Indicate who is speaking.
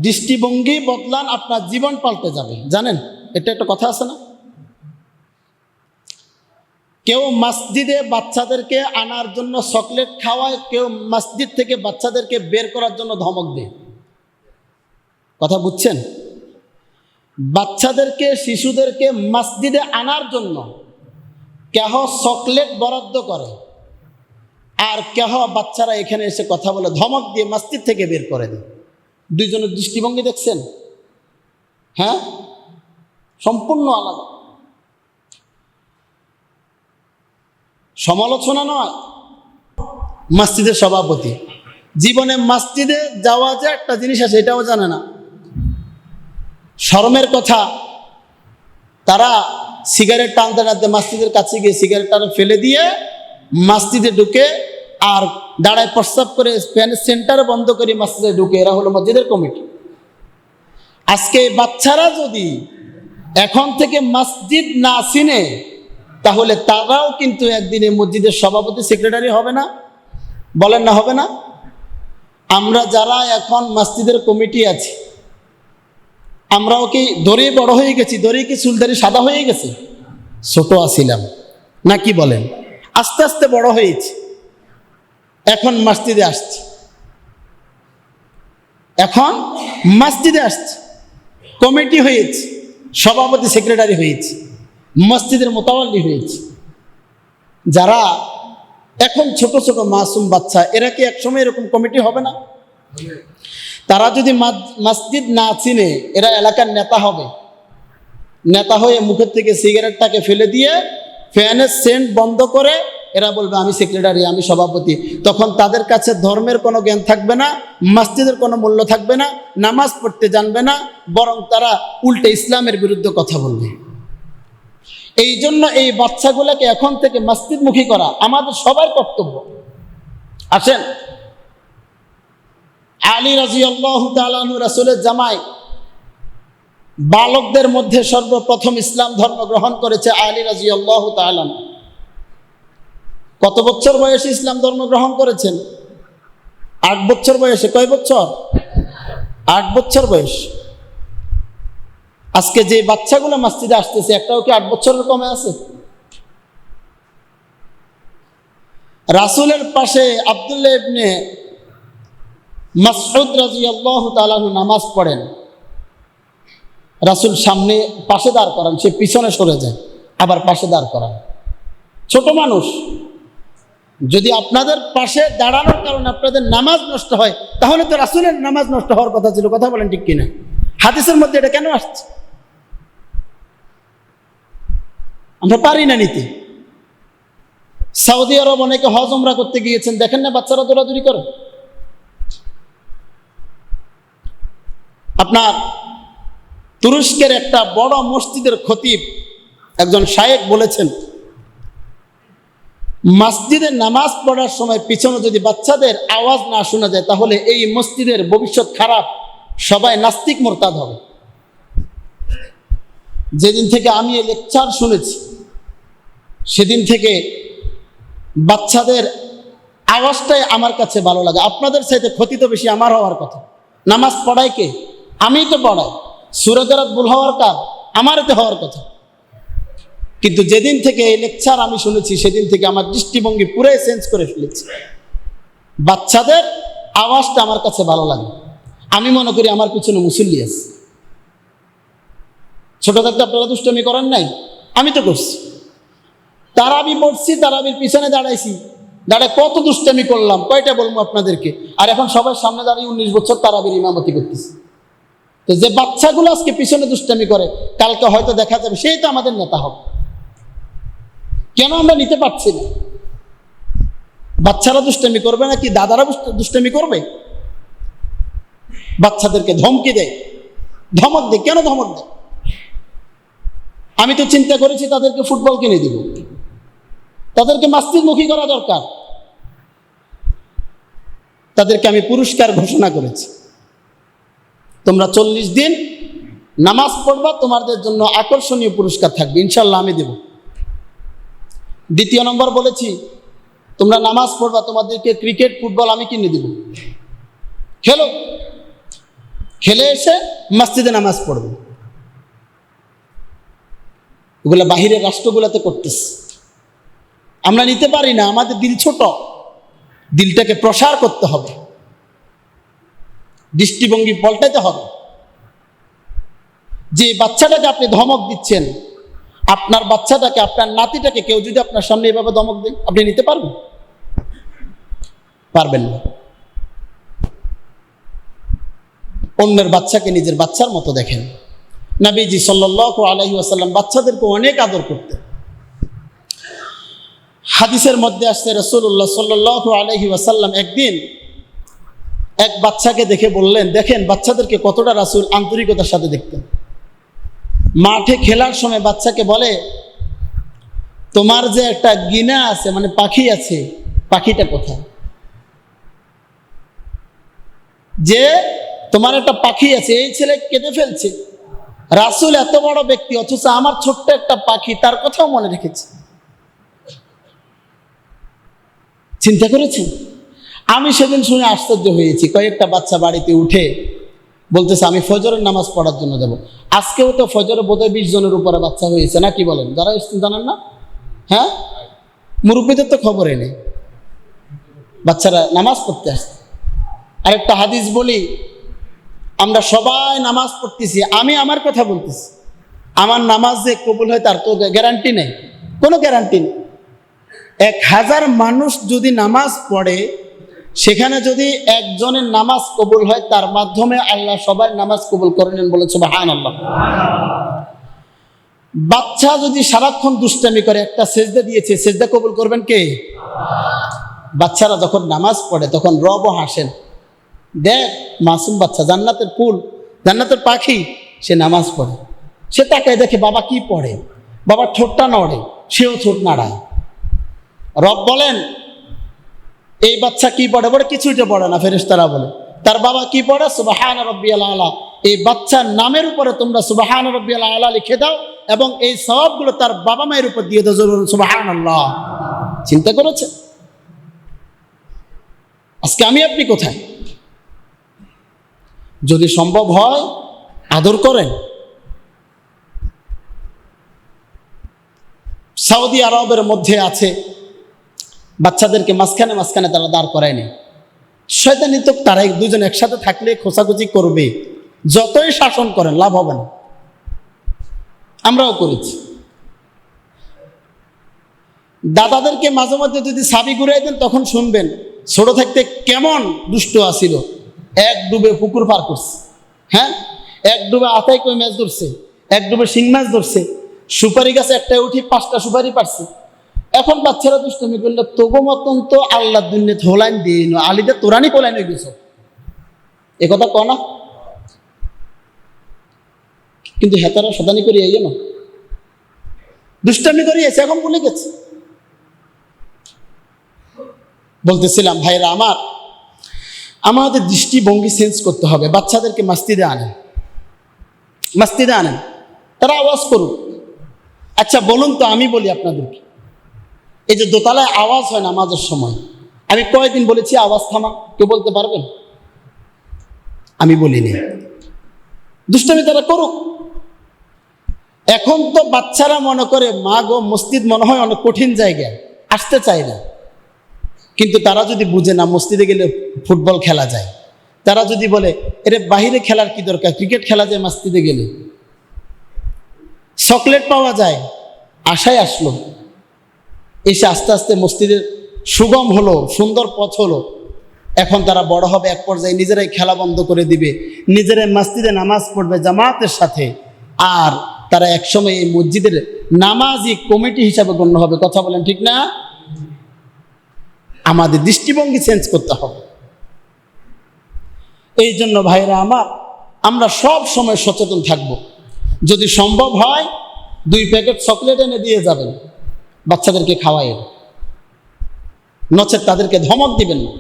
Speaker 1: দৃষ্টিভঙ্গি বদলান, আপনার জীবন পাল্টে যাবে। জানেন, এটা একটা কথা আছে না, কেউ মসজিদে বাচ্চাদেরকে আনার জন্য চকলেট খাওয়ায়, কেউ মসজিদ থেকে বাচ্চাদেরকে বের করার জন্য ধমক দেয়। কথা বুঝছেন? বাচ্চাদেরকে, শিশুদেরকে মসজিদে আনার জন্য কেহ চকলেট বরাদ্দ করে, আর কেহ বাচ্চারা এখানে এসে কথা বলে ধমক দিয়ে মসজিদ থেকে বের করে দেয়। দুইজনের দৃষ্টিভঙ্গি দেখছেন? হ্যাঁ, সম্পূর্ণ আলাদা। সমালোচনা নয়, মসজিদের সভাপতি জীবনে মসজিদে যাওয়া যে একটা জিনিস আছে এটাও জানে না। শরমের কথা, তারা সিগারেট টানতে টানতে মসজিদের কাছে গিয়ে সিগারেটটা ফেলে দিয়ে মসজিদে ঢুকে আর দাঁড়ায় প্রস্রাব করে সেন্টার বন্ধ করে মসজিদে ঢুকে। এরা হলো মসজিদের কমিটি। আজকে বাচ্চারা যদি এখন থেকে মসজিদ না চিনে, তাহলে তারাও কিন্তু একদিনে মসজিদের সভাপতি, সেক্রেটারি হবে না? বলেন না, হবে না? আমরা যারা এখন মসজিদের কমিটি আছি, আমরাও কি দড়ি বড় হয়ে গেছি? দড়ি কি চুলদারি সাদা হয়ে গেছে? ছোট আছিলাম না, কি বলেন? আস্তে আস্তে বড় হয়েছি, এখন মসজিদে আসছি, এখন মসজিদে আসছি, কমিটি হয়েছে, সভাপতি সেক্রেটারি হয়েছে, মসজিদের মোতাওয়াল্লি হয়েছে। যারা এখন ছোট ছোট মাসুম বাচ্চা, এরা কি একসময় এরকম কমিটি হবে না? তারা যদি মসজিদ না চিনে, এরা এলাকার নেতা হবে। নেতা হয়ে মুখের থেকে সিগারেটটাকে ফেলে দিয়ে ফ্যানের সেন্ট বন্ধ করে এরা বলবে আমি সেক্রেটারি, আমি সভাপতি। তখন তাদের কাছে ধর্মের কোনো জ্ঞান থাকবে না, মসজিদের কোনো মূল্য থাকবে না, নামাজ পড়তে জানবে না, বরং তারা উল্টে ইসলামের বিরুদ্ধে কথা বলবে। এই জন্য এই বাচ্চাগুলোকে এখন থেকে মসজিদমুখী করা আমাদের সবার কর্তব্য। আসেন, আলী রাদিয়াল্লাহু তাআলা আনহু রাসূলের জামাই, বালকদের মধ্যে সর্বপ্রথম ইসলাম ধর্ম গ্রহণ করেছে আলী রাদিয়াল্লাহু তাআলা। কত বছর বয়সে ইসলাম ধর্ম গ্রহণ করেছেন? 8 বছর বয়সে। কয় বছর? 8 বছর বয়স। আজকে যে বাচ্চাগুলো মসজিদে আসতেছে, একটাও কি 8 বছরের কমে আছে? রাসূলের পাশে আব্দুল্লাহ ইবনে মাসউদ রাদিয়াল্লাহু তাআলা নামাজ পড়েন, রাসূল সামনে পাশে দাঁড় করান, সে পিছনে সরে যায়, আবার পাশে দাঁড় করান। ছোট মানুষ, যদি আপনাদের পাশে দাঁড়ানোর কারণে আপনাদের নামাজ নষ্ট হয়, তাহলে তো রাসূলের নামাজ নষ্ট হওয়ার কথা ছিল। কথা বলেন ঠিক কিনা? হাদিসের মধ্যে এটা কেন আসছে? আমরা পারি না নিতে। সৌদি আরব অনেকে হজ উমরা করতে গিয়েছেন, দেখেন না বাচ্চারা দৌড়াদৌড়ি করে। আপনার তুরস্কের একটা বড় মসজিদের খতিব একজন শায়েখ বলেছেন, মসজিদে নামাজ পড়ার সময় পিছনে যদি বাচ্চাদের আওয়াজ না শোনা যায়, তাহলে এই মসজিদের ভবিষ্যৎ খারাপ, সবাই নাস্তিক মুরতাদ হবে। যেদিন থেকে আমি এই লেকচার শুনেছি, সেদিন থেকে বাচ্চাদের আওয়াজটাই আমার কাছে ভালো লাগে। আপনাদের সাথে ক্ষতি তো বেশি আমার হওয়ার কথা। নামাজ পড়াই কে? আমিই তো পড়াই। সূরা কেরাত ভুল হওয়ার কাজ আমারই তো হওয়ার কথা। কিন্তু যেদিন থেকে এই লেকচার আমি শুনেছি, সেদিন থেকে আমার দৃষ্টিভঙ্গি পুরাই চেঞ্জ করে ফেলেছি। বাচ্চাদের আওয়াজটা আমার কাছে ভালো লাগে। আমি মনে করি আমার পিছনে মুসল্লি আছে। ছোট থাকতে আপনারা দুষ্টমি করেন নাই? আমি তো করছি। তারাবি পড়ছি, তারাবির পিছনে দাঁড়াইছি, দাঁড়ায় কত দুষ্টামি করলাম, কয়টা বলবো আপনাদেরকে। আর এখন সবার সামনে দাঁড়িয়ে 19 বছর তারাবির ইমামতি করতেছি। তো যে বাচ্চাগুলো আজকে পিছনে দুষ্টামি করে, কালকে হয়তো দেখা যাবে সেই তো আমাদের নেতা হবে। কেন আমরা নিতে পারছি না? বাচ্চারা দুষ্টামি করবে নাকি দাদারা দুষ্টামি করবে? বাচ্চাদেরকে ধমকি দেয়, ধমক দেয়। কেন ধমক দেয়? আমি তো চিন্তা করেছি তাদেরকে ফুটবল কিনে দিব, তাদেরকে মসজিদমুখী করা দরকার। তাদেরকে আমি পুরস্কার ঘোষণা করেছি, তোমরা 40 দিন নামাজ পড়বা, তোমাদের জন্য আকর্ষণীয় পুরস্কার থাকবে, ইনশাল্লাহ আমি দেব। দ্বিতীয় নম্বর বলেছি, তোমরা নামাজ পড়বা, তোমাদেরকে ক্রিকেট ফুটবল আমি কিনে দিব, খেলো। খেলে এসে মসজিদে নামাজ পড়বে। ওগুলো বাহিরের রাষ্ট্রগুলোতে করতেছে, আমরা নিতে পারি না। আমাদের দিল ছোট, দিলটাকে প্রসার করতে হবে, দৃষ্টিভঙ্গি পাল্টাতে হবে। যে বাচ্চাটাকে আপনি ধমক দিচ্ছেন, আপনার বাচ্চাটাকে, আপনার নাতিটাকে কেউ যদি আপনার সামনে এভাবে ধমক দেয়, আপনি নিতে পারবেন? পারবেন না। অন্যের বাচ্চাকে নিজের বাচ্চার মতো দেখেন। নবীজি সাল্লাল্লাহু আলাইহি ওয়াসাল্লাম বাচ্চাদেরকে অনেক আদর করতেন। হাদিসের মধ্যে আসছে রাসূলুল্লাহ সাল্লাল্লাহু আলাইহি ওয়াসাল্লাম একদিন এক বাচ্চাকে দেখে বললেন, দেখেন বাচ্চাদেরকে কতটা রাসূল আন্তরিকতার সাথে দেখতেন। মাঠে খেলার সময় বাচ্চাকে বলে, তোমার যে একটা গিনা আছে, মানে পাখি আছে, পাখিটা কোথায়? যে তোমার একটা পাখি আছে, এই ছেলে কেটে ফেলছে। রাসূল এত বড় ব্যক্তি, অথচ আমার ছোট্ট একটা পাখি, তার কথাও মনে রেখেছে। চিন্তা করেছেন? আমি সেদিন শুনে আশ্চর্য হয়েছি। কয়েকটা বাচ্চা বাড়িতে উঠে বলতেছে, আমি ফজরের নামাজ পড়ার জন্য যাব। আজকেও তো ফজরে বোধহয় 20 জনের উপরে বাচ্চা হয়েছে, না কি বলেন? যারা জানেন না, হ্যাঁ, মুরব্বীদের তো খবরই নেই, বাচ্চারা নামাজ পড়তে আসছে। আরেকটা হাদিস বলি, আমরা সবাই নামাজ পড়তেছি, আমি আমার কথা বলতেছি, আমার নামাজ যে কবুল হয় তার তো গ্যারান্টি নেই, কোনো গ্যারান্টি নেই। 1000 মানুষ যদি নামাজ পড়ে, সেখানে যদি একজনের নামাজ কবুল হয়, তার মাধ্যমে আল্লাহ সবার নামাজ কবুল করে নেন, বলে সুবহানাল্লাহ। বাচ্চা যদি সারাক্ষণ দুষ্টামি করে, একটা সেজদা দিয়েছে, সেজদা কবুল করবেন কে? বাচ্চারা যখন নামাজ পড়ে তখন রবও হাসেন, দেখ মাসুম বাচ্চা, জান্নাতের ফুল, জান্নাতের পাখি, সে নামাজ পড়ে। সে তাকায় দেখে বাবা কি পড়ে, বাবা ঠোঁটটা নড়ে, সেও ঠোঁট নাড়ায়। রব বলেন, এই বাচ্চা কি পড়ে? বলে কিছুই তো পড়ে না। ফেরেশতারা বলে, তার বাবা কি পড়ে? সুবহান রাব্বিয়াল আলা। এই বাচ্চার নামের উপরে তোমরা সুবহান রাব্বিয়াল আলা লিখে দাও এবং এই সওয়াবগুলো তার বাবা মায়ের উপর দিয়ে দাও, সুবহানাল্লাহ। চিন্তা করেছে? আজকে আমি আপনি কোথায়? যদি সম্ভব হয় আদর করেন। সৌদি আরবের মধ্যে আছে, বাচ্চাদেরকে মাঝখানে মাঝখানে তারা দাঁড় করায়নি। শয়তানি তো তারা দুজন একসাথে থাকলে খোঁচাখুচি করবে, যতই শাসন করেন লাভ হবে না। আমরাও করেছি। দাদাদেরকে মাঝে মধ্যে যদি সাবি ঘুরাই দেন, তখন শুনবেন ছোট থাকতে কেমন দুষ্ট আসিল। এক ডুবে পুকুর পার করছে, হ্যাঁ, এক ডুবে আতাই কই মাছ ধরছে, এক ডুবে শিং মাছ ধরছে, সুপারি গাছে একটা উঠি 5টা সুপারি পারছে। এখন বাচ্চারা দুষ্টমি করলে, তবু মতন তো আল্লাহ দুনিয়া হোলাইন দিয়ে আলিদে তোরানি কোলাইন হয়ে গেছ, এ কথা কনা। কিন্তু হেতারা শতানি করি এই না, দুষ্টামি করিয়েছে, এখন ভুলে গেছে। বলতেছিলাম ভাইরা আমার, আমাদের দৃষ্টিভঙ্গি চেঞ্জ করতে হবে। বাচ্চাদেরকে মসজিদে আনেন, মসজিদে আনেন, তারা আওয়াজ করুক। আচ্ছা বলুন তো, আমি বলি আপনাদেরকে, এই যে দোতলায় আওয়াজ হয় নামাজের সময়, আমি কয়দিন বলেছি আওয়াজ থামা? কেউ বলতে পারবেন? আমি বলিনি। দুষ্টামি তারা করুক। এখন তো বাচ্চারা মনে করে, মা গো মসজিদ মনে হয় অনেক কঠিন জায়গা, আসতে চায় না। কিন্তু তারা যদি বুঝে না মসজিদে গেলে ফুটবল খেলা যায়, তারা যদি বলে এরে বাহিরে খেলার কি দরকার, ক্রিকেট খেলা যায় মসজিদে গেলে, চকলেট পাওয়া যায়, আশায় আসলো, এসে আস্তে আস্তে মসজিদের সুগম হলো, সুন্দর পথ হলো। এখন তারা বড় হবে, এক পর্যায়ে নিজেরাই খেলা বন্ধ করে দিবে, নিজেরাই মসজিদে নামাজ পড়বে জামাতের সাথে, আর তারা একসময় এই মসজিদের নামাজি কমিটি হিসাবে গণ্য হবে। কথা বলেন ঠিক না? আমাদের দৃষ্টিভঙ্গি চেঞ্জ করতে হবে। এই জন্য ভাইরা আমার, আমরা সব সময় সচেতন থাকব। যদি সম্ভব হয় 2 প্যাকেট চকলেট এনে দিয়ে যাবেন, বাচ্চাদেরকে খাওয়াই, নচেত তাদেরকে ধমক দিবেন না।